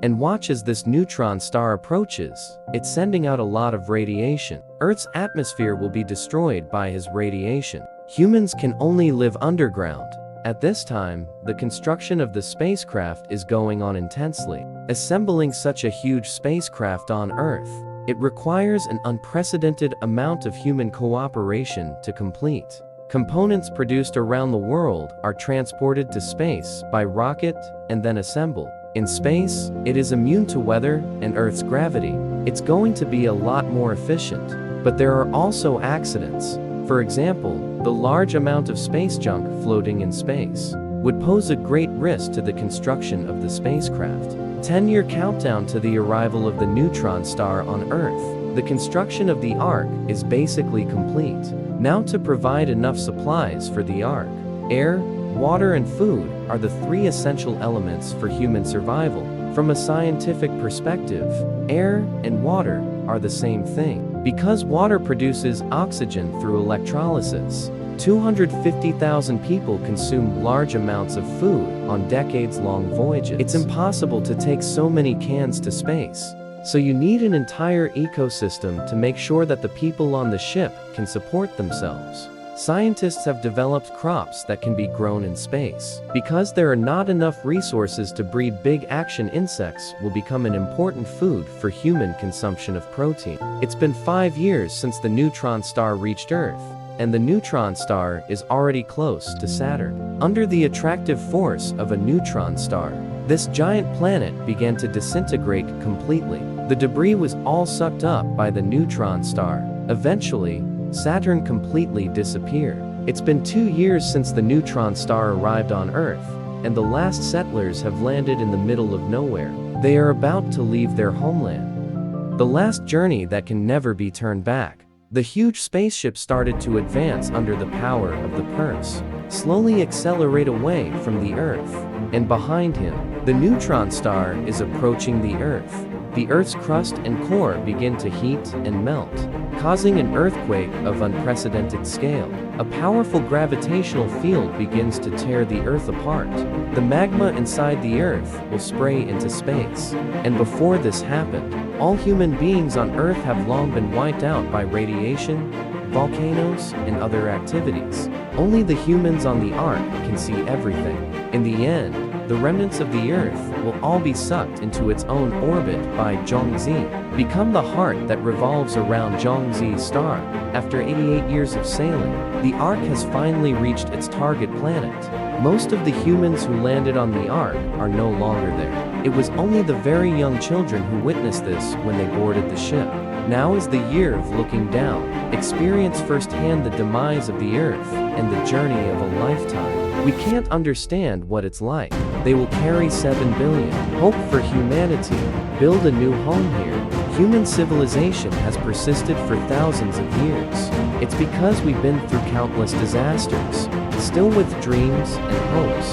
And watch as this neutron star approaches. It's sending out a lot of radiation. Earth's atmosphere will be destroyed by his radiation. Humans can only live underground. At this time, the construction of the spacecraft is going on intensely. Assembling such a huge spacecraft on Earth, it requires an unprecedented amount of human cooperation to complete. Components produced around the world are transported to space by rocket and then assembled. In space, it is immune to weather and Earth's gravity. It's going to be a lot more efficient. But there are also accidents. For example, the large amount of space junk floating in space would pose a great risk to the construction of the spacecraft. 10-year countdown to the arrival of the neutron star on Earth. The construction of the Ark is basically complete. Now to provide enough supplies for the Ark. Air, water and food are the three essential elements for human survival. From a scientific perspective, air and water are the same thing. Because water produces oxygen through electrolysis, 250,000 people consume large amounts of food on decades-long voyages. It's impossible to take so many cans to space. So you need an entire ecosystem to make sure that the people on the ship can support themselves. Scientists have developed crops that can be grown in space. Because there are not enough resources to breed big action insects will become an important food for human consumption of protein. It's been 5 years since the neutron star reached Earth, and the neutron star is already close to Saturn. Under the attractive force of a neutron star, this giant planet began to disintegrate completely. The debris was all sucked up by the neutron star. Eventually, Saturn completely disappeared. It's been 2 years since the neutron star arrived on Earth, and the last settlers have landed in the middle of nowhere. They are about to leave their homeland. The last journey that can never be turned back. The huge spaceship started to advance under the power of the purse, slowly accelerate away from the Earth. And behind him, the neutron star is approaching the Earth. The Earth's crust and core begin to heat and melt, causing an earthquake of unprecedented scale. A powerful gravitational field begins to tear the Earth apart. The magma inside the Earth will spray into space. And before this happened, all human beings on Earth have long been wiped out by radiation, volcanoes, and other activities. Only the humans on the Ark can see everything. In the end, the remnants of the Earth will all be sucked into its own orbit by Zhongzi, become the heart that revolves around Zhongzi's star. After 88 years of sailing, the Ark has finally reached its target planet. Most of the humans who landed on the Ark are no longer there. It was only the very young children who witnessed this when they boarded the ship. Now is the year of looking down. Experience firsthand the demise of the Earth and the journey of a lifetime. We can't understand what it's like. They will carry 7 billion. Hope for humanity. Build a new home here. Human civilization has persisted for thousands of years. It's because we've been through countless disasters, still with dreams and hopes.